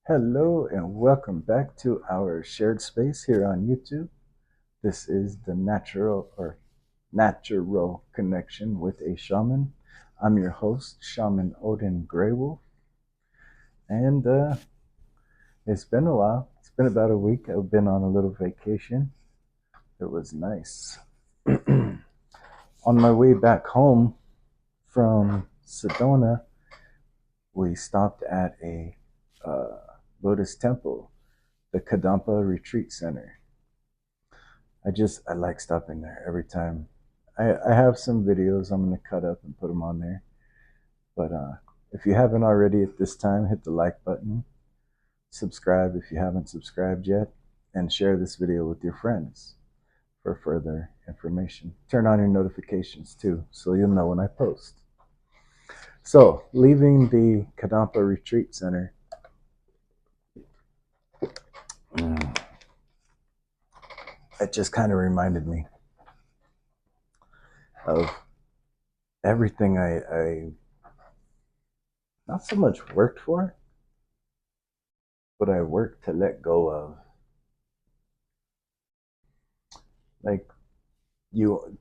Hello and welcome back to our shared space here on YouTube. This is the natural connection with a shaman. I'm your host, Shaman Odin Greywolf, and it's been a while. It's been about a week. I've been on a little vacation. It was nice. On my way back home from Sedona, we stopped at a uh, Buddhist temple, the Kadampa Retreat Center. I like stopping there every time. I have some videos I'm gonna cut up and put them on there. But if you haven't already at this time, hit the like button, subscribe if you haven't subscribed yet, and share this video with your friends for further information. Turn on your notifications too, so you'll know when I post. So, leaving the Kadampa Retreat Center, it just kind of reminded me of everything I not so much worked for, but I worked to let go of. Like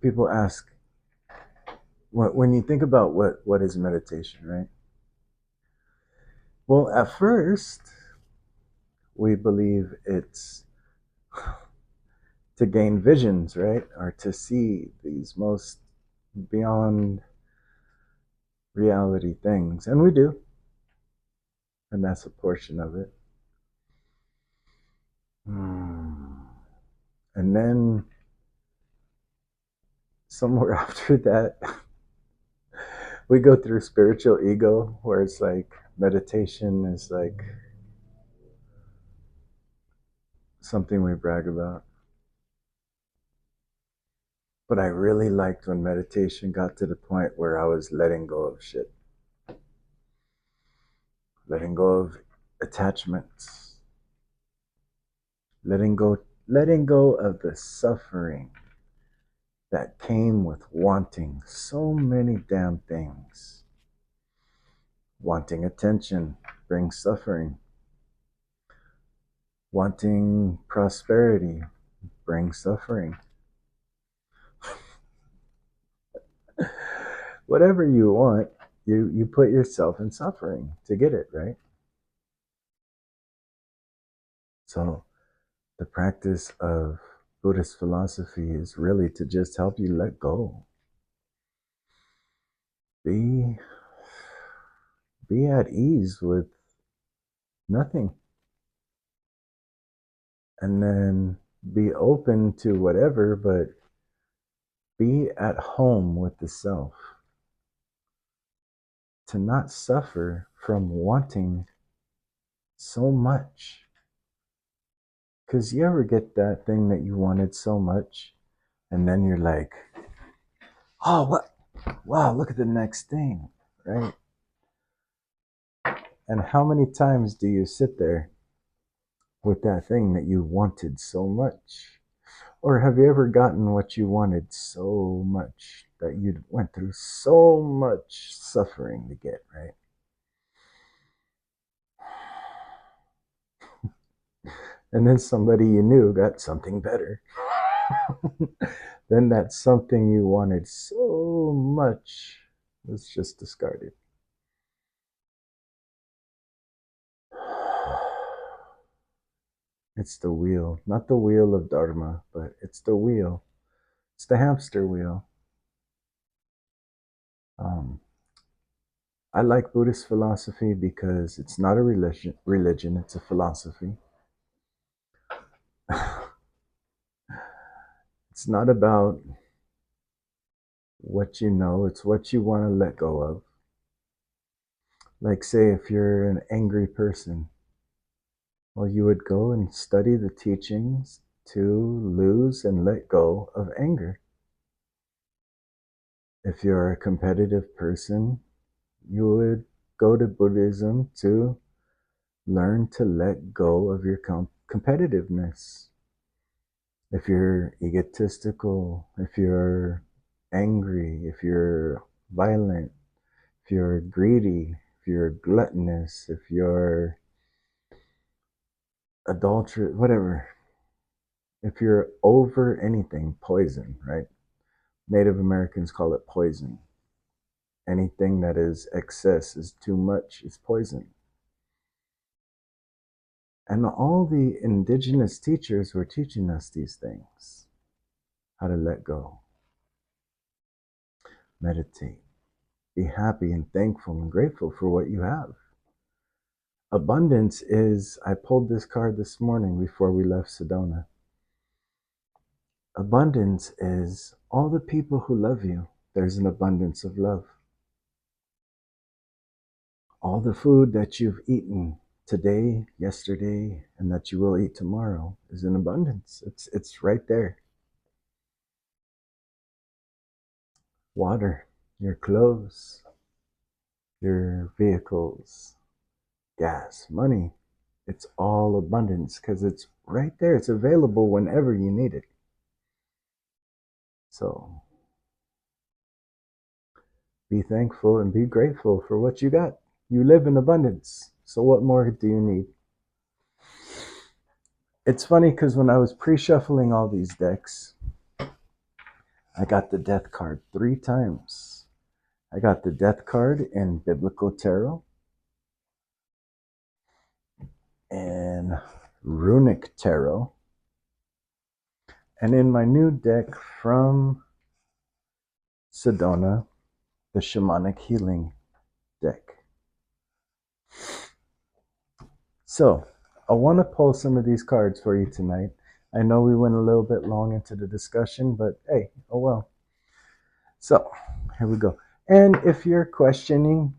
people ask, when you think about what is meditation, right? Well, at first we believe it's to gain visions, right? Or to see these most beyond reality things. And we do. And that's a portion of it. And then somewhere after that, we go through spiritual ego, where it's like meditation is like something we brag about. But I really liked when meditation got to the point where I was letting go of shit, letting go of attachments, letting go of the suffering that came with wanting so many damn things. Wanting attention brings suffering. Wanting prosperity brings suffering. Whatever you want, you put yourself in suffering to get it, right? So the practice of Buddhist philosophy is really to just help you let go. Be be at ease with nothing. And then be open to whatever, but be at home with the self. To not suffer from wanting so much. Because you ever get that thing that you wanted so much, and then you're like, oh, what? Wow, look at the next thing, right? And how many times do you sit there with that thing that you wanted so much? Or have you ever gotten what you wanted so much that you went through so much suffering to get, right? And then somebody you knew got something better. Then that something you wanted so much was just discarded. It's the wheel, not the wheel of Dharma, but it's the wheel. It's the hamster wheel. Um, I like Buddhist philosophy because it's not a religion, it's a philosophy. It's not about what you know, it's what you want to let go of. Like, say, if you're an angry person, well, you would go and study the teachings to lose and let go of anger. If you're a competitive person, you would go to Buddhism to learn to let go of your competitiveness. If you're egotistical, if you're angry, if you're violent, if you're greedy, if you're gluttonous, if you're adultery, whatever. If you're over anything, poison, right? Native Americans call it poison. Anything that is excess, is too much, is poison. And all the indigenous teachers were teaching us these things: how to let go, meditate, be happy and thankful and grateful for what you have. Abundance is, I pulled this card this morning before we left Sedona. Abundance is all the people who love you. There's an abundance of love. All the food that you've eaten today, yesterday, and that you will eat tomorrow is in abundance. It's right there. Water, your clothes, your vehicles, gas, money. It's all abundance because it's right there. It's available whenever you need it. So be thankful and be grateful for what you got. You live in abundance. So what more do you need? It's funny because when I was pre-shuffling all these decks, I got the death card 3 times. I got the death card in Biblical Tarot and Runic Tarot. And in my new deck from Sedona, the Shamanic Healing deck. So, I want to pull some of these cards for you tonight. I know we went a little bit long into the discussion, but hey, oh well. So, here we go. And if you're questioning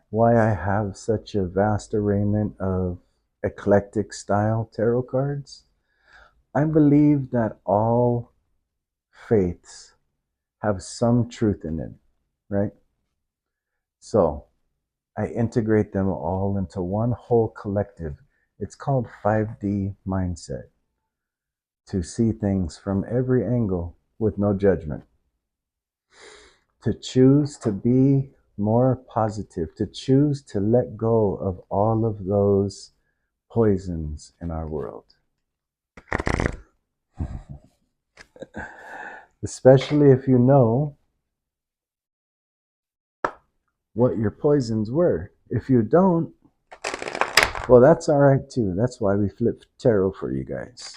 why I have such a vast arrayment of eclectic style tarot cards, I believe that all faiths have some truth in it, right? So I integrate them all into one whole collective. It's called 5D mindset, to see things from every angle with no judgment, to choose to be more positive, to choose to let go of all of those poisons in our world. Especially if you know what your poisons were. If you don't, well, that's all right too. That's why we flip tarot for you guys.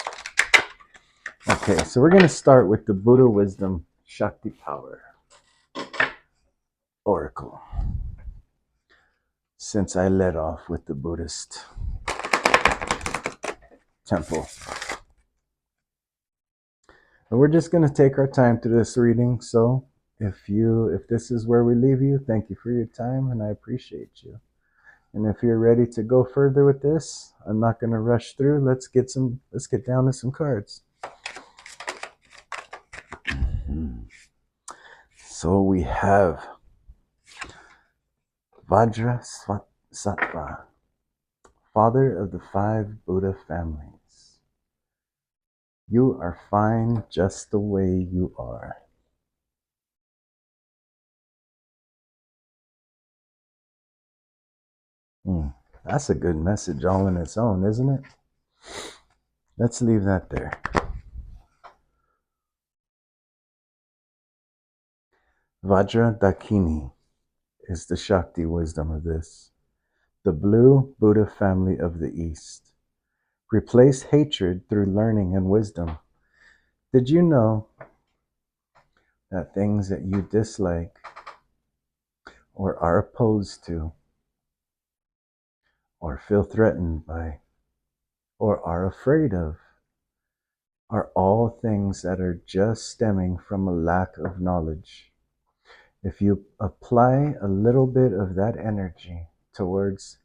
Okay, so we're going to start with the Buddha Wisdom Shakti Power Oracle, since I led off with the Buddhist temple. And we're just going to take our time through this reading. So if this is where we leave you, thank you for your time and I appreciate you. And if you're ready to go further with this, I'm not going to rush through. Let's get down to some cards. So we have Vajrasattva, father of the 5 Buddha families. You are fine just the way you are. That's a good message all in its own, isn't it? Let's leave that there. Vajra Dakini is the Shakti wisdom of this. The blue Buddha family of the East. Replace hatred through learning and wisdom. Did you know that things that you dislike or are opposed to or feel threatened by or are afraid of are all things that are just stemming from a lack of knowledge? If you apply a little bit of that energy towards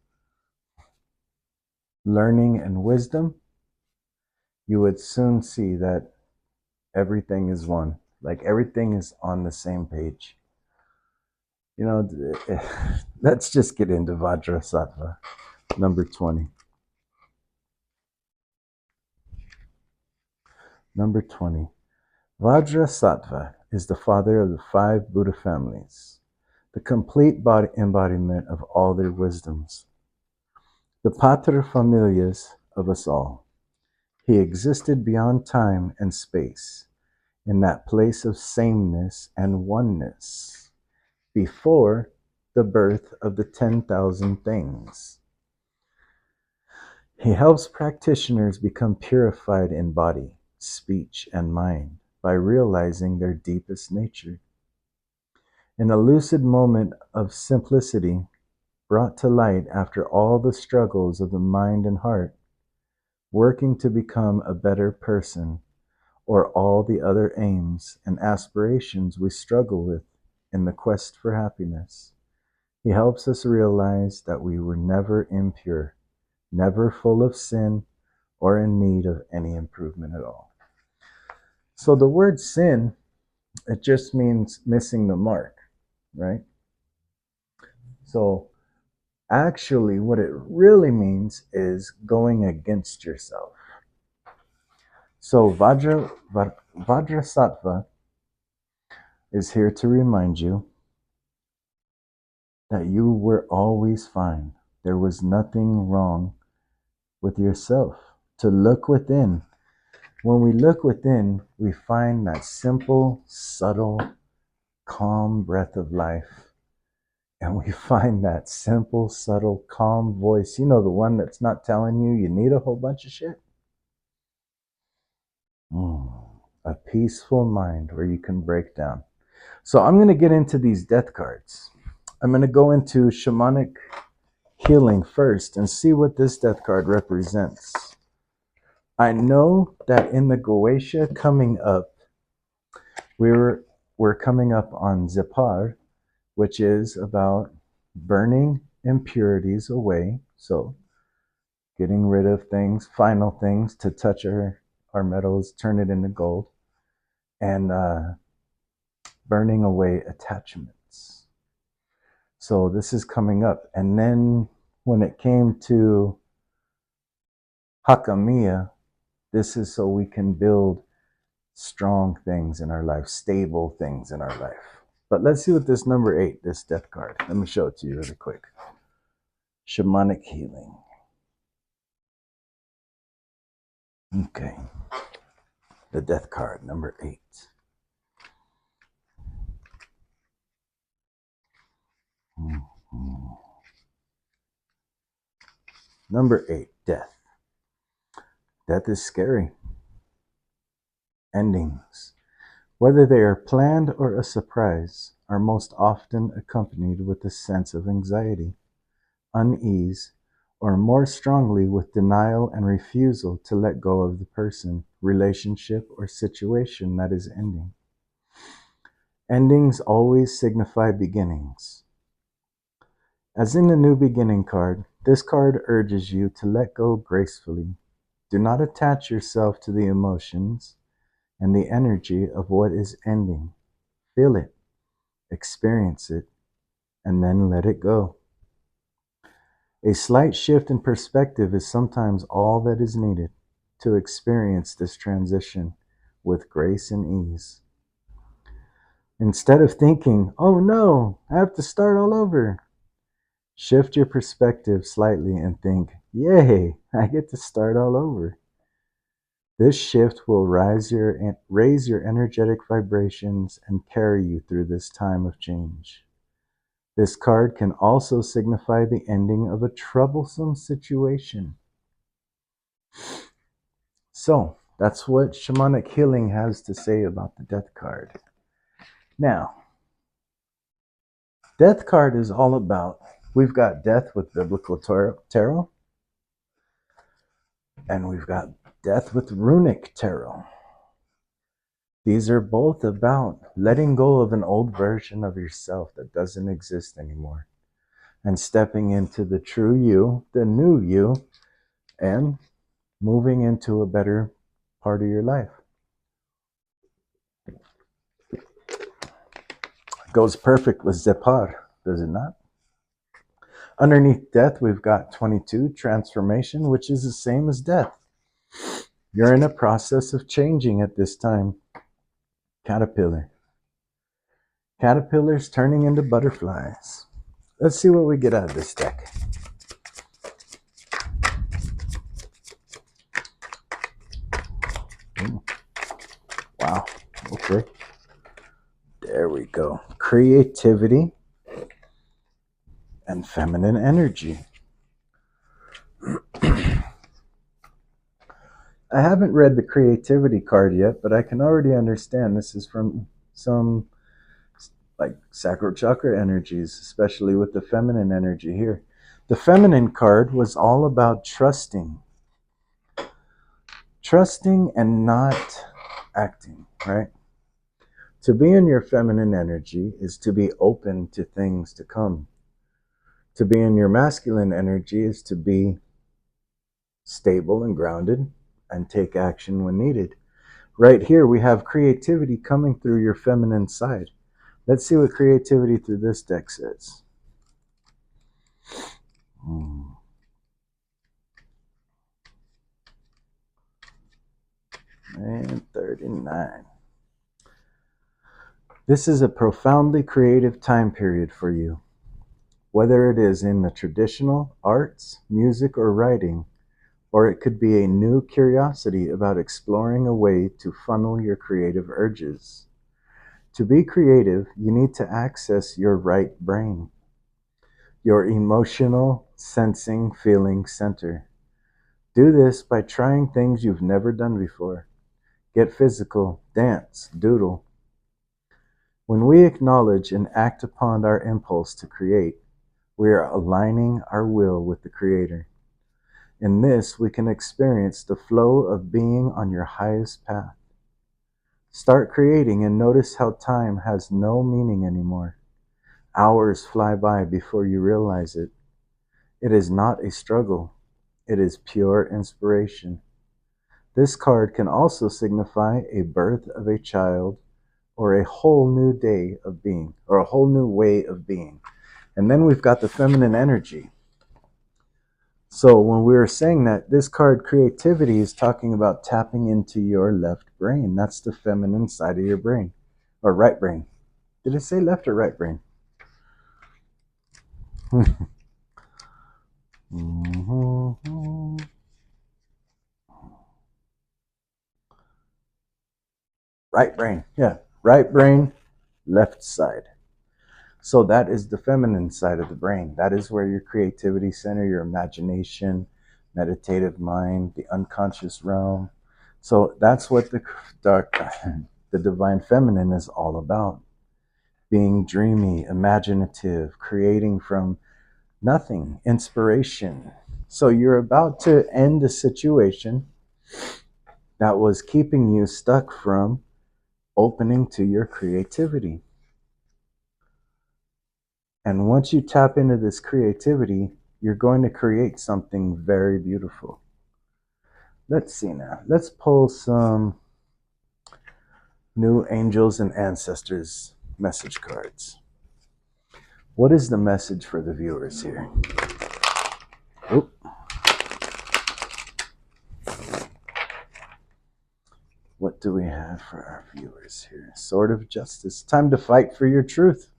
learning and wisdom, you would soon see that everything is one. Like everything is on the same page. You know, let's just get into Vajrasattva, number 20. Number 20. Vajrasattva is the father of the 5 Buddha families, the complete embodiment of all their wisdoms. the pater familias of us all. He existed beyond time and space, in that place of sameness and oneness, before the birth of the 10,000 things. He helps practitioners become purified in body, speech, and mind by realizing their deepest nature. In a lucid moment of simplicity, brought to light after all the struggles of the mind and heart, working to become a better person, or all the other aims and aspirations we struggle with in the quest for happiness. He helps us realize that we were never impure, never full of sin, or in need of any improvement at all. So the word sin, it just means missing the mark, right? So actually, what it really means is going against yourself. So Vajrasattva is here to remind you that you were always fine. There was nothing wrong with yourself. To look within. When we look within, we find that simple, subtle, calm breath of life. And we find that simple, subtle, calm voice. You know, the one that's not telling you need a whole bunch of shit. A peaceful mind where you can break down. So I'm going to get into these death cards. I'm going to go into shamanic healing first and see what this death card represents. I know that in the Goetia coming up, we're coming up on Zepar, which is about burning impurities away. So getting rid of things, final things to touch our metals, turn it into gold, and burning away attachments. So this is coming up. And then when it came to Hakamiya, this is so we can build strong things in our life, stable things in our life. But let's see what this number 8, this death card. Let me show it to you really quick. Shamanic healing. Okay. The death card, number 8. Number 8, death. Death is scary. Endings, whether they are planned or a surprise, are most often accompanied with a sense of anxiety, unease, or more strongly with denial and refusal to let go of the person, relationship, or situation that is ending. Endings always signify beginnings. As in the New Beginning card, this card urges you to let go gracefully. Do not attach yourself to the emotions and the energy of what is ending. Feel it, experience it, and then let it go. A slight shift in perspective is sometimes all that is needed to experience this transition with grace and ease. Instead of thinking, oh no, I have to start all over, shift your perspective slightly and think, yay, I get to start all over. This shift will raise your energetic vibrations and carry you through this time of change. This card can also signify the ending of a troublesome situation. So, that's what shamanic healing has to say about the death card. Now, death card is all about, we've got death with biblical tarot, and we've got death with runic tarot. These are both about letting go of an old version of yourself that doesn't exist anymore and stepping into the true you, the new you, and moving into a better part of your life. Goes perfect with Zepar, does it not? Underneath death, we've got 22, transformation, which is the same as death. You're in a process of changing at this time. Caterpillar. Caterpillars turning into butterflies. Let's see what we get out of this deck. go. Creativity and feminine energy. I haven't read the creativity card yet, but I can already understand this is from some like sacral chakra energies, especially with the feminine energy here. The feminine card was all about trusting and not acting, right? To be in your feminine energy is to be open to things to come. To be in your masculine energy is to be stable and grounded and take action when needed. Right here, we have creativity coming through your feminine side. Let's see what creativity through this deck says. And 39. This is a profoundly creative time period for you. Whether it is in the traditional arts, music, or writing, or it could be a new curiosity about exploring a way to funnel your creative urges. To be creative, you need to access your right brain, your emotional, sensing, feeling center. Do this by trying things you've never done before. Get physical, dance, doodle. When we acknowledge and act upon our impulse to create, we are aligning our will with the Creator. In this, we can experience the flow of being on your highest path. Start creating and notice how time has no meaning anymore. Hours fly by before you realize it. It is not a struggle. It is pure inspiration. This card can also signify a birth of a child or a whole new day of being, or a whole new way of being. And then we've got the feminine energy. So when we were saying that, this card creativity is talking about tapping into your left brain. That's the feminine side of your brain, or right brain. Did it say left or right brain? Right brain, yeah. Right brain, left side. So that is the feminine side of the brain. That is where your creativity center, your imagination, meditative mind, the unconscious realm. So that's what the divine feminine is all about. Being dreamy, imaginative, creating from nothing, inspiration. So you're about to end a situation that was keeping you stuck from opening to your creativity. And once you tap into this creativity, you're going to create something very beautiful. Let's see now. Let's pull some new angels and ancestors message cards. What is the message for the viewers here? Oop. What do we have for our viewers here? Sword of Justice. Time to fight for your truth.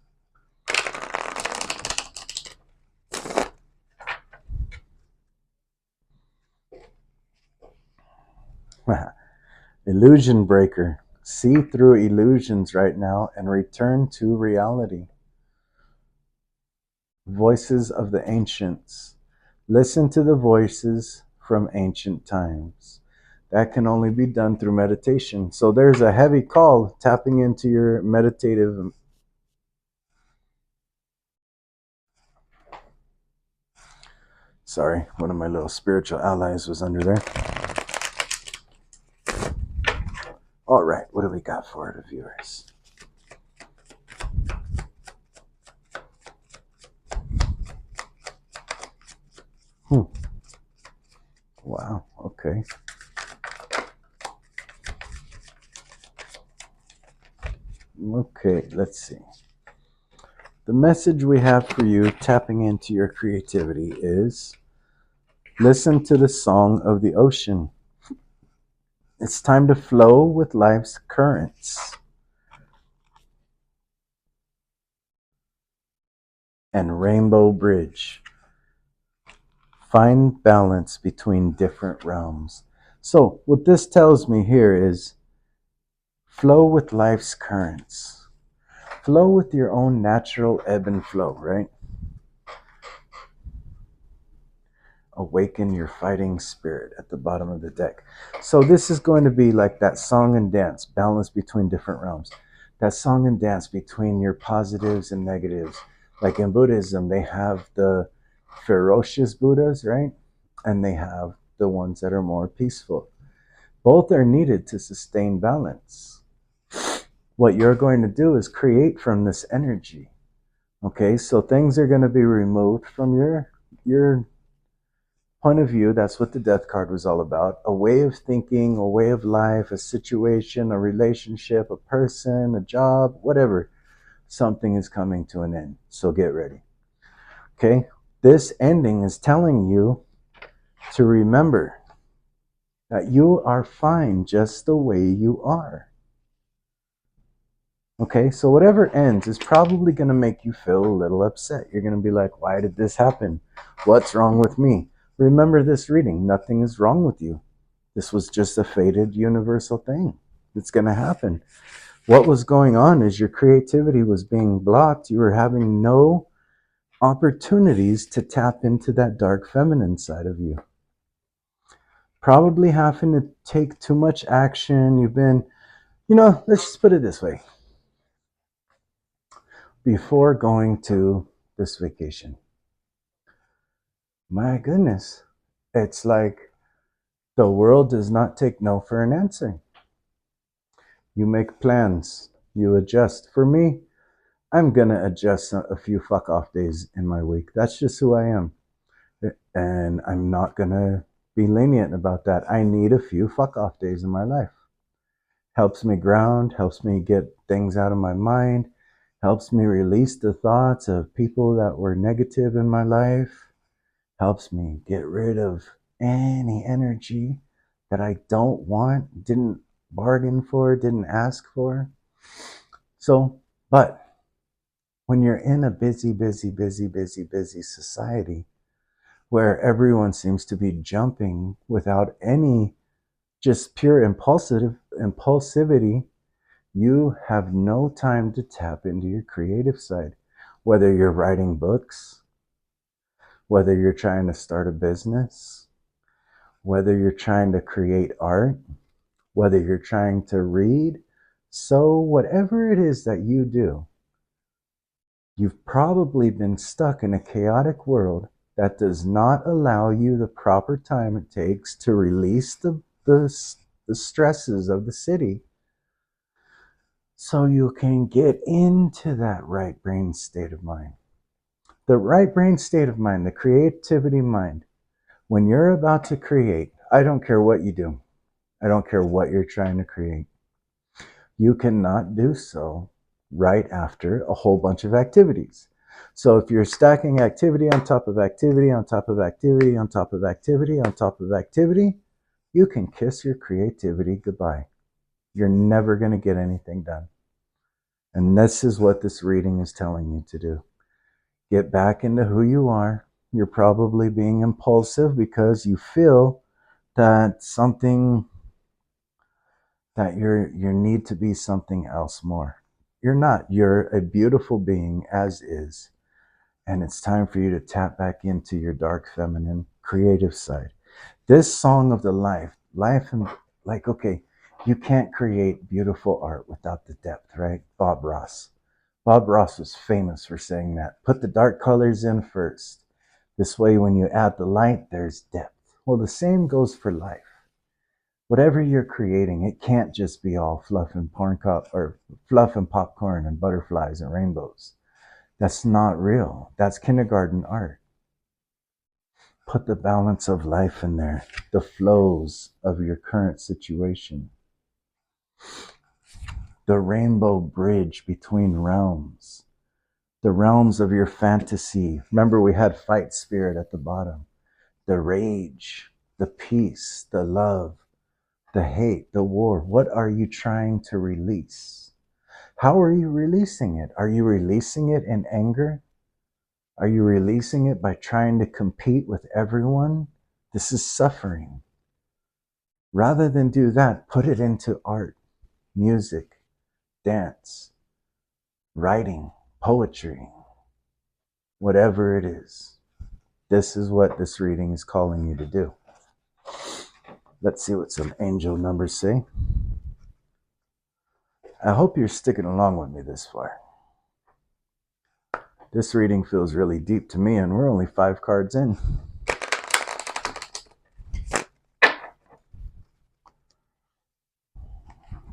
Illusion breaker. See through illusions right now and return to reality. Voices of the ancients. Listen to the voices from ancient times. That can only be done through meditation. So there's a heavy call tapping into your meditative. Sorry, one of my little spiritual allies was under there. All right, what do we got for the viewers? Wow, okay. Okay, let's see. The message we have for you tapping into your creativity is listen to the song of the ocean. It's time to flow with life's currents and rainbow bridge. Find balance between different realms. So what this tells me here is flow with life's currents. flow with your own natural ebb and flow, right? Awaken your fighting spirit at the bottom of the deck. So this is going to be like that song and dance, balance between different realms. That song and dance between your positives and negatives. Like in Buddhism, they have the ferocious Buddhas, right? And they have the ones that are more peaceful. Both are needed to sustain balance. What you're going to do is create from this energy. Okay, so things are going to be removed from your point of view. That's what the death card was all about. A way of thinking, a way of life, a situation, a relationship, a person, a job, whatever. Something is coming to an end. So get ready. Okay? This ending is telling you to remember that you are fine just the way you are. Okay? So whatever ends is probably going to make you feel a little upset. You're going to be like, why did this happen? What's wrong with me? Remember this reading. Nothing is wrong with you. This was just a fated universal thing. It's going to happen. What was going on is your creativity was being blocked. You were having no opportunities to tap into that dark feminine side of you. Probably having to take too much action. You've been, let's just put it this way. Before going to this vacation, my goodness, it's like the world does not take no for an answer. You make plans, you adjust. For me, I'm going to adjust a few fuck off days in my week. That's just who I am. And I'm not going to be lenient about that. I need a few fuck off days in my life. Helps me ground, helps me get things out of my mind, helps me release the thoughts of people that were negative in my life, helps me get rid of any energy that I don't want, didn't bargain for, didn't ask for. So, but when you're in a busy society where everyone seems to be jumping without any just pure impulsivity, you have no time to tap into your creative side. Whether you're writing books, whether you're trying to start a business, whether you're trying to create art, whether you're trying to read. So whatever it is that you do, you've probably been stuck in a chaotic world that does not allow you the proper time it takes to release the stresses of the city so you can get into that right brain state of mind. The right brain state of mind, the creativity mind, when you're about to create, I don't care what you do. I don't care what you're trying to create. You cannot do so right after a whole bunch of activities. So if you're stacking activity on top of activity on top of activity on top of activity on top of activity, you can kiss your creativity goodbye. You're never going to get anything done. And this is what this reading is telling you to do. Get back into who you are. You're probably being impulsive because you feel that something, that you need to be something else more. You're not. You're a beautiful being as is. And it's time for you to tap back into your dark feminine creative side. This song of the life and like, okay, you can't create beautiful art without the depth, right? Bob Ross. Bob Ross was famous for saying that. Put the dark colors in first. This way, when you add the light, there's depth. Well, the same goes for life. Whatever you're creating, it can't just be all fluff and fluff and popcorn and butterflies and rainbows. That's not real. That's kindergarten art. Put the balance of life in there, the flows of your current situation, the rainbow bridge between realms, the realms of your fantasy. Remember, we had fight spirit at the bottom, the rage, the peace, the love, the hate, the war. What are you trying to release? How are you releasing it? Are you releasing it in anger? Are you releasing it by trying to compete with everyone? This is suffering. Rather than do that, put it into art, music, dance, writing, poetry, whatever it is. This is what this reading is calling you to do. Let's see what some angel numbers say. I hope you're sticking along with me this far. This reading feels really deep to me, and we're only 5 cards in.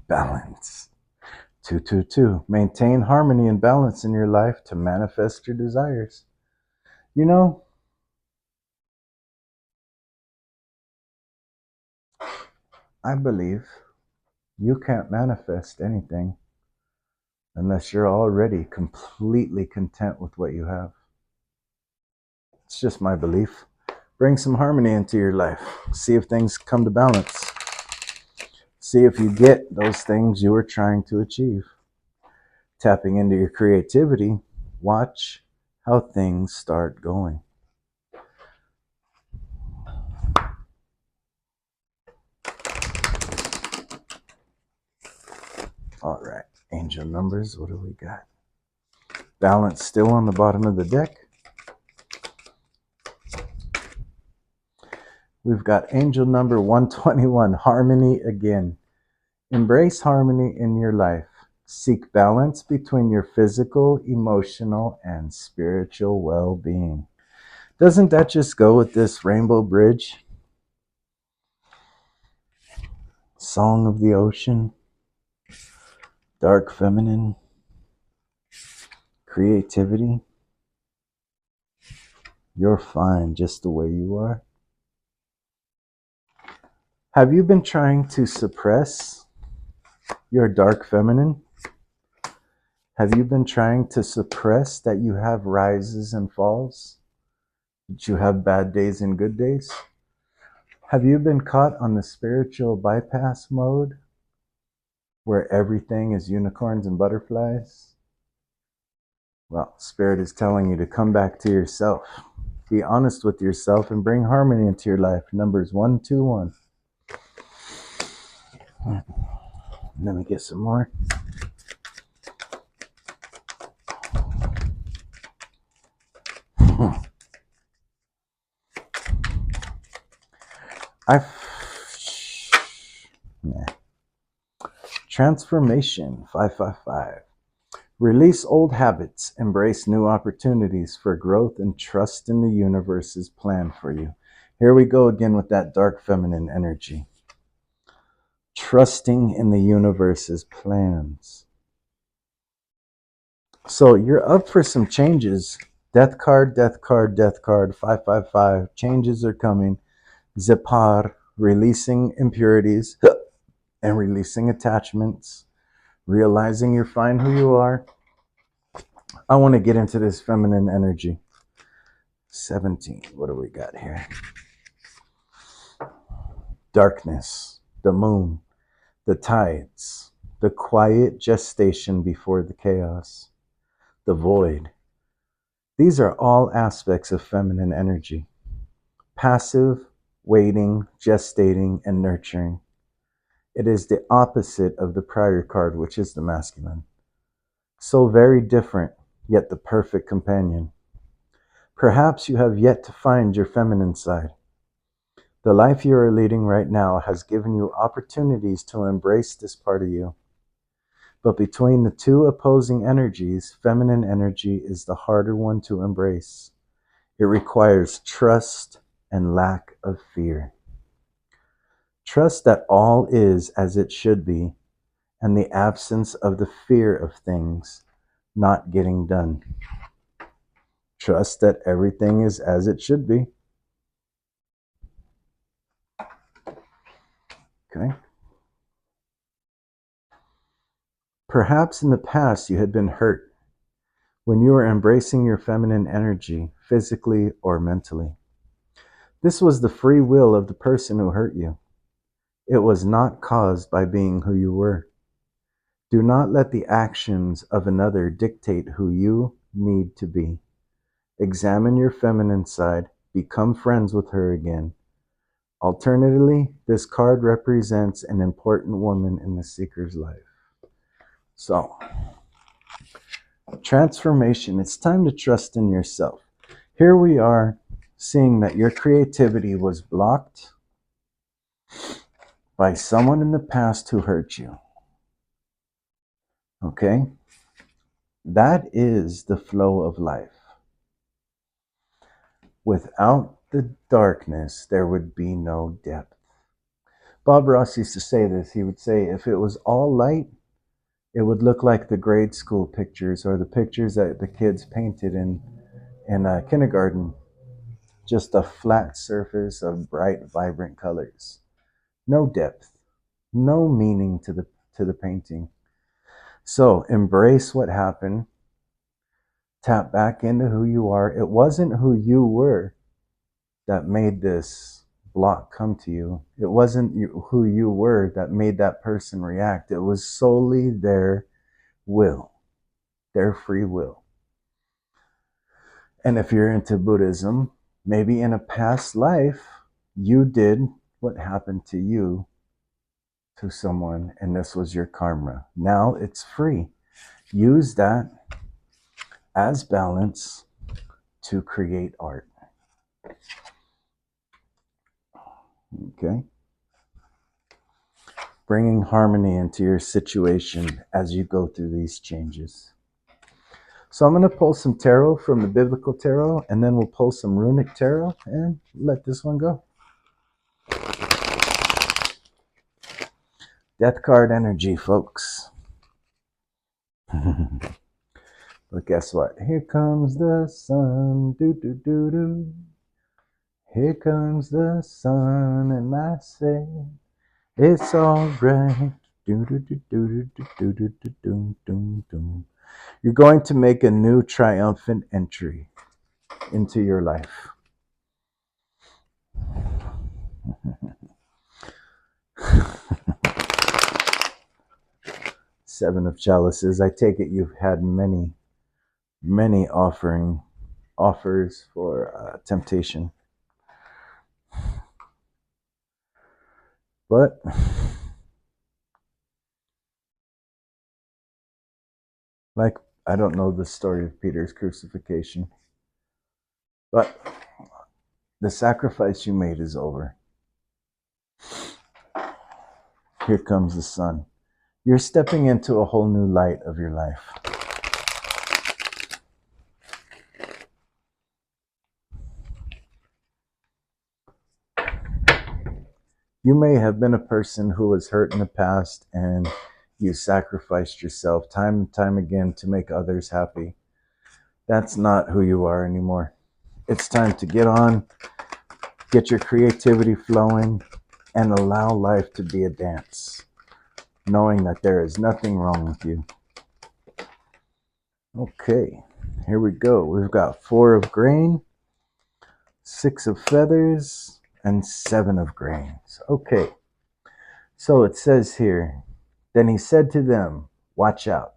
Balance. 222. Maintain harmony and balance in your life to manifest your desires. You know, I believe you can't manifest anything unless you're already completely content with what you have. It's just my belief. Bring some harmony into your life. See if things come to balance. See if you get those things you were trying to achieve. Tapping into your creativity, watch how things start going. All right, angel numbers, what do we got? Balance still on the bottom of the deck. We've got angel number 121, harmony again. Embrace harmony in your life. Seek balance between your physical, emotional, and spiritual well-being. Doesn't that just go with this rainbow bridge? Song of the ocean, dark feminine, creativity. You're fine just the way you are. Have you been trying to suppress your dark feminine? Have you been trying to suppress that you have rises and falls? That you have bad days and good days? Have you been caught on the spiritual bypass mode where everything is unicorns and butterflies? Well, Spirit is telling you to come back to yourself. Be honest with yourself and bring harmony into your life. Numbers 121. Let me get some more. Transformation 555. Release old habits, embrace new opportunities for growth, and trust in the universe's plan for you. Here we go again with that dark feminine energy. Trusting in the universe's plans. So you're up for some changes. Death card, death card, death card, 555. Changes are coming. Zipar, releasing impurities and releasing attachments. Realizing you're fine who you are. I want to get into this feminine energy. 17. What do we got here? Darkness, the moon, the tides, the quiet gestation before the chaos, the void. These are all aspects of feminine energy. Passive, waiting, gestating, and nurturing. It is the opposite of the prior card, which is the masculine. So very different, yet the perfect companion. Perhaps you have yet to find your feminine side. The life you are leading right now has given you opportunities to embrace this part of you. But between the two opposing energies, feminine energy is the harder one to embrace. It requires trust and lack of fear. Trust that all is as it should be, and the absence of the fear of things not getting done. Trust that everything is as it should be. Okay. Perhaps in the past you had been hurt when you were embracing your feminine energy, physically or mentally. This was the free will of the person who hurt you. It was not caused by being who you were. Do not let the actions of another dictate who you need to be. Examine your feminine side. Become friends with her again. Alternatively, this card represents an important woman in the seeker's life. So, Transformation. It's time to trust in yourself. Here we are seeing that your creativity was blocked by someone in the past who hurt you. Okay? That is the flow of life. Without the darkness, there would be no depth. Bob Ross used to say this. He would say, if it was all light, it would look like the grade school pictures or the pictures that the kids painted in kindergarten. Just a flat surface of bright, vibrant colors. No depth, no meaning to the painting. So embrace what happened. Tap back into who you are. It wasn't who you were that made this block come to you. It wasn't who you were that made that person react. It was solely their will, their free will. And if you're into Buddhism, maybe in a past life, you did what happened to you to someone, and this was your karma. Now it's free. Use that as balance to create art. Okay? Bringing harmony into your situation as you go through these changes. So I'm going to pull some tarot from the biblical tarot, and then we'll pull some runic tarot and let this one go. Death card energy, folks. But guess what? Here comes the sun. Do do do do. Here comes the sun, and I say it's all right. Do do do do do do do do do do do. You're going to make a new triumphant entry into your life. Seven of Chalices. I take it you've had many offers for temptation. But like, I don't know the story of Peter's crucifixion, but the sacrifice you made is over. Here comes the sun. You're stepping into a whole new light of your life. You may have been a person who was hurt in the past and you sacrificed yourself time and time again to make others happy. That's not who you are anymore. It's time to get on, get your creativity flowing, and allow life to be a dance, knowing that there is nothing wrong with you. Okay, here we go. We've got 4 of grain, 6 of feathers, and 7 of grains. Okay, so it says here, then he said to them, watch out.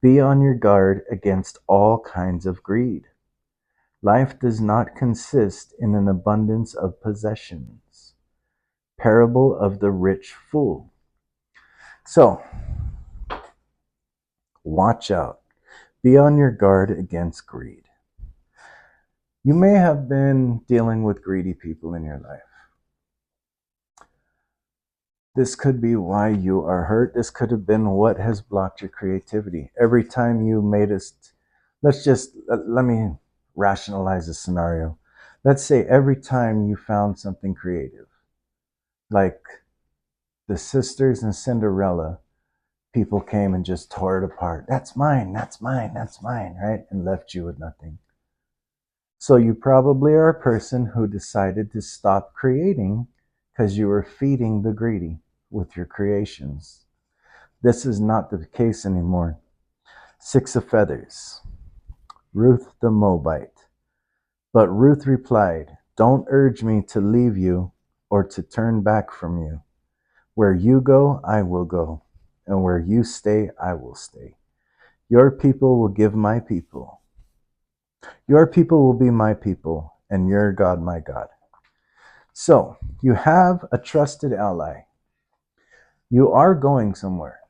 Be on your guard against all kinds of greed. Life does not consist in an abundance of possessions. Parable of the rich fool. So, watch out. Be on your guard against greed. You may have been dealing with greedy people in your life. This could be why you are hurt. This could have been what has blocked your creativity. Every time you made us, let me rationalize a scenario. Let's say every time you found something creative, like the sisters in Cinderella, people came and just tore it apart. That's mine, that's mine, that's mine, right? And left you with nothing. So you probably are a person who decided to stop creating because you were feeding the greedy with your creations. This is not the case anymore. 6 of feathers. Ruth the Moabite. But Ruth replied, don't urge me to leave you or to turn back from you. Where you go, I will go, and where you stay, I will stay. Your people will give my people. Your people will be my people, and your God my God. So, you have a trusted ally. You are going somewhere.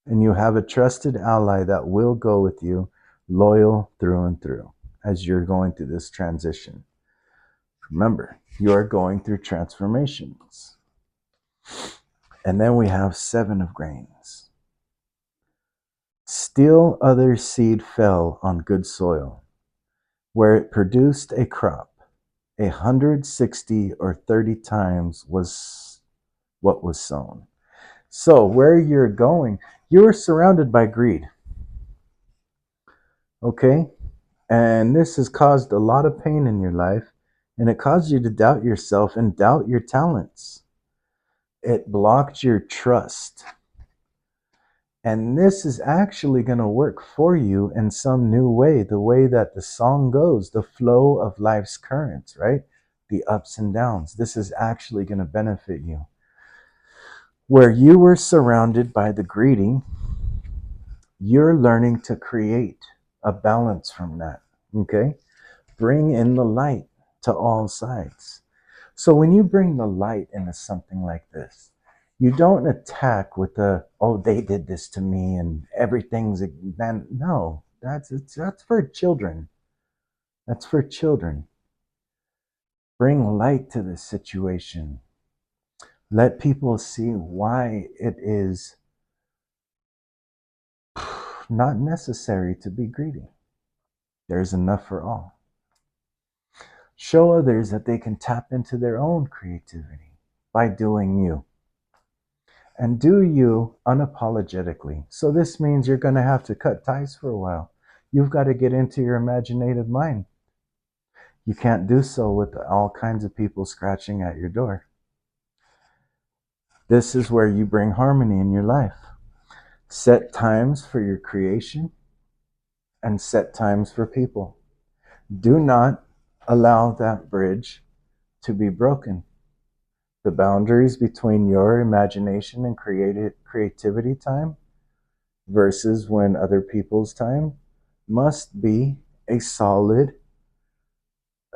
And you have a trusted ally that will go with you, loyal through and through, as you're going through this transition. Remember, you are going through transformations. And then we have 7 of grains. Still other seed fell on good soil, where it produced a crop. 160 or 30 times was what was sown. So where you're going, you're surrounded by greed. Okay? And this has caused a lot of pain in your life, and it caused you to doubt yourself and doubt your talents. It blocked your trust. And this is actually going to work for you in some new way, the way that the song goes, the flow of life's currents, right? The ups and downs. This is actually going to benefit you. Where you were surrounded by the greedy, you're learning to create a balance from that, okay? Bring in the light to all sides. So when you bring the light into something like this, you don't attack with the, oh, they did this to me and everything's, no, that's for children. That's for children. Bring light to the situation. Let people see why it is not necessary to be greedy. There's enough for all. Show others that they can tap into their own creativity by doing you. And do you unapologetically. So this means you're going to have to cut ties for a while. You've got to get into your imaginative mind. You can't do so with all kinds of people scratching at your door. This is where you bring harmony in your life. Set times for your creation and set times for people. Do not allow that bridge to be broken. The boundaries between your imagination and creativity time versus when other people's time must be a solid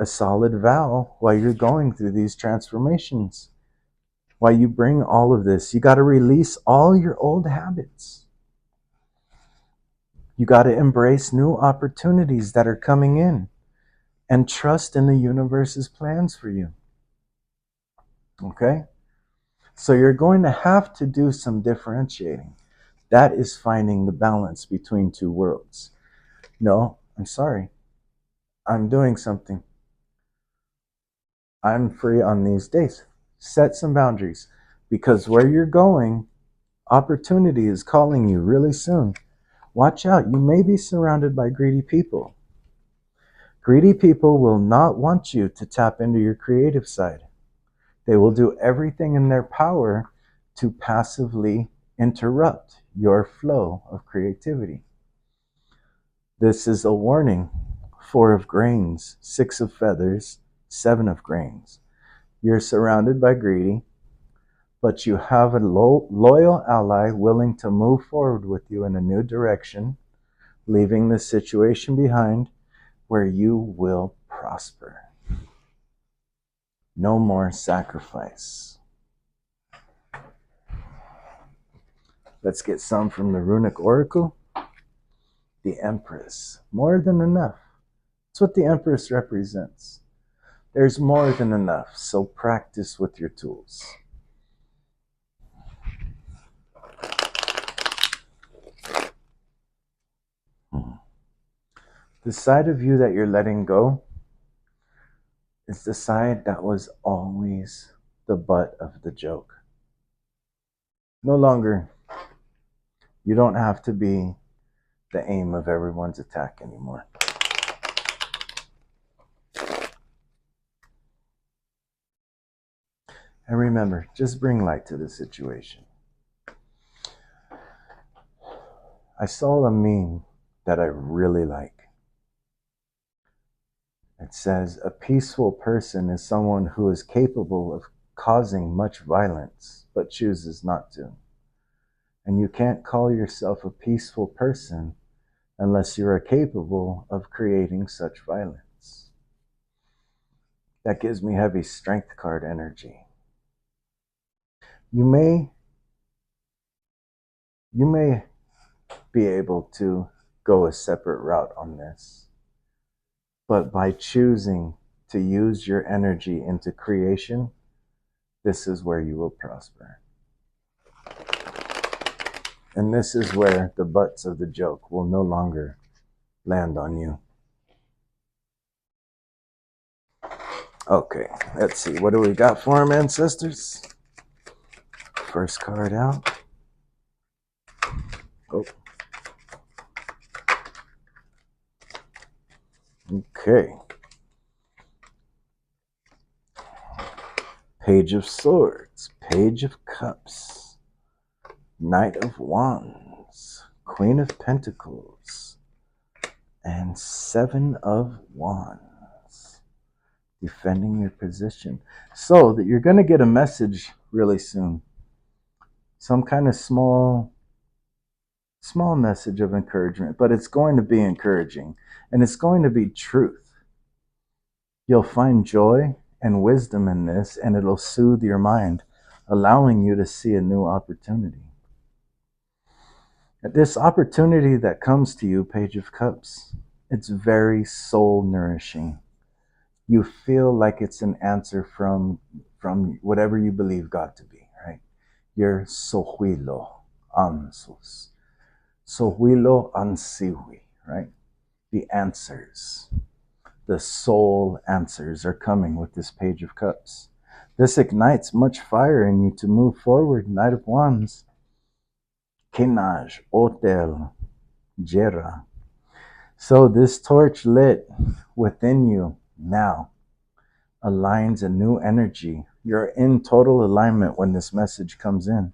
vow while you're going through these transformations. While you bring all of this, you got to release all your old habits. You got to embrace new opportunities that are coming in and trust in the universe's plans for you. Okay? So you're going to have to do some differentiating. That is finding the balance between two worlds. No, I'm sorry. I'm doing something. I'm free on these days. Set some boundaries, because where you're going, opportunity is calling you really soon. Watch out. You may be surrounded by greedy people. Greedy people will not want you to tap into your creative side. They will do everything in their power to passively interrupt your flow of creativity. This is a warning. 4 of grains, 6 of feathers, 7 of grains. You're surrounded by greedy, but you have a loyal ally willing to move forward with you in a new direction, leaving the situation behind where you will prosper. No more sacrifice. Let's get some from the runic oracle. The Empress. More than enough. That's what the Empress represents. There's more than enough, so practice with your tools. The side of you that you're letting go is the side that was always the butt of the joke. No longer, you don't have to be the aim of everyone's attack anymore. And remember, just bring light to the situation. I saw a meme that I really like. It says, a peaceful person is someone who is capable of causing much violence, but chooses not to. And you can't call yourself a peaceful person unless you are capable of creating such violence. That gives me heavy strength card energy. You may be able to go a separate route on this. But by choosing to use your energy into creation, this is where you will prosper. And this is where the butts of the joke will no longer land on you. Okay, let's see. What do we got for them, ancestors? First card out. Oh. Okay. Page of Swords, Page of Cups, Knight of Wands, Queen of Pentacles, and Seven of Wands. Defending your position. So that you're going to get a message really soon. Some kind of small message of encouragement, but it's going to be encouraging, and it's going to be truth. You'll find joy and wisdom in this, and it'll soothe your mind, allowing you to see a new opportunity. This opportunity that comes to you, Page of Cups, it's very soul nourishing. You feel like it's an answer from whatever you believe God to be, right? Your Sohuilo Ansus. Sohuilo Ansiwi, right? The answers. The soul answers are coming with this Page of Cups. This ignites much fire in you to move forward. Knight of Wands. Kenaj, Otel, Jera. So this torch lit within you now aligns a new energy. You're in total alignment when this message comes in.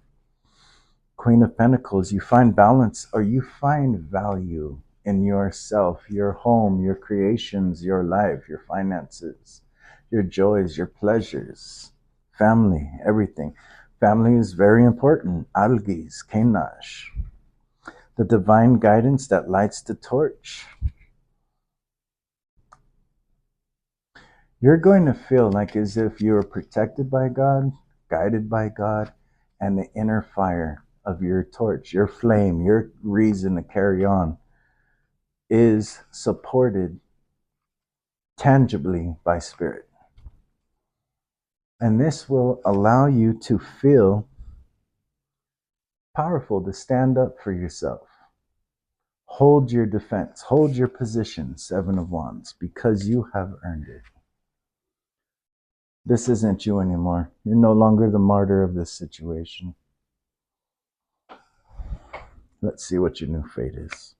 Queen of Pentacles, you find balance, or you find value in yourself, your home, your creations, your life, your finances, your joys, your pleasures, family, everything. Family is very important. Algis, Kenash. The divine guidance that lights the torch. You're going to feel like as if you are protected by God, guided by God, and the inner fire of your torch, your flame, your reason to carry on is supported tangibly by Spirit. And this will allow you to feel powerful, to stand up for yourself. Hold your defense, hold your position, Seven of Wands, because you have earned it. This isn't you anymore. You're no longer the martyr of this situation. Let's see what your new fate is.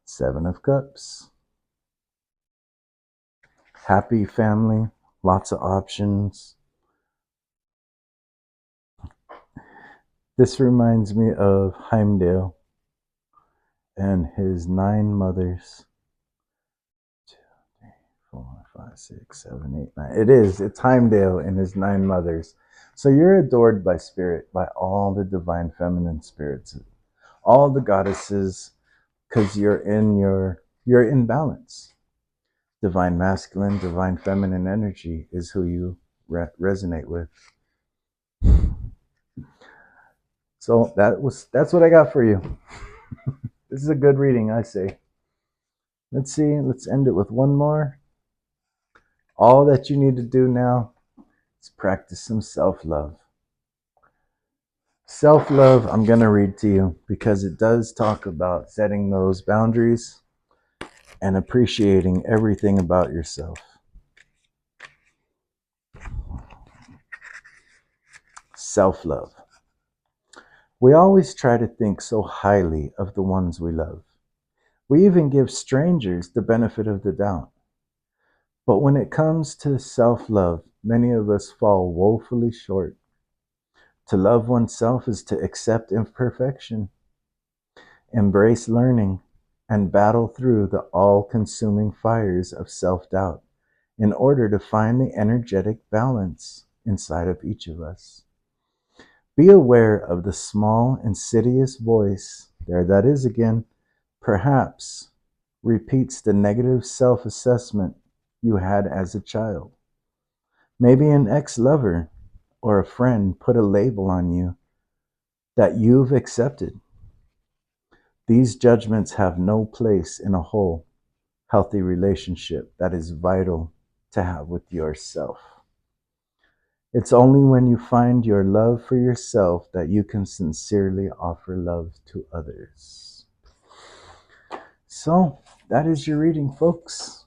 Seven of Cups. Happy family, lots of options. This reminds me of Heimdall and his 9 mothers. 2, 3, 4, 5, 6, 7, 8, 9. It's Heimdall and his 9 mothers. So you're adored by Spirit, by all the divine feminine spirits, all the goddesses, because you're in balance. Divine masculine, divine feminine energy is who you resonate with. So that's what I got for you. This is a good reading, I say. Let's see, let's end it with one more. All that you need to do now is practice some self-love. Self-love, I'm going to read to you because it does talk about setting those boundaries and appreciating everything about yourself. Self-love. We always try to think so highly of the ones we love. We even give strangers the benefit of the doubt. But when it comes to self-love, many of us fall woefully short. To love oneself is to accept imperfection, embrace learning, and battle through the all-consuming fires of self-doubt in order to find the energetic balance inside of each of us. Be aware of the small, insidious voice, there that is again, perhaps repeats the negative self-assessment you had as a child. Maybe an ex-lover or a friend put a label on you that you've accepted. These judgments have no place in a whole, healthy relationship that is vital to have with yourself. It's only when you find your love for yourself that you can sincerely offer love to others. So, that is your reading, folks.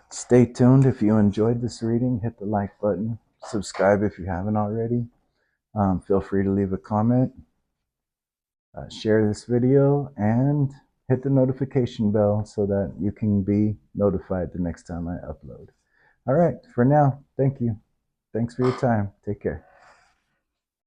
Stay tuned. If you enjoyed this reading, hit the like button. Subscribe if you haven't already. Feel free to leave a comment. Share this video and hit the notification bell so that you can be notified the next time I upload. All right, for now, thank you. Thanks for your time. Take care.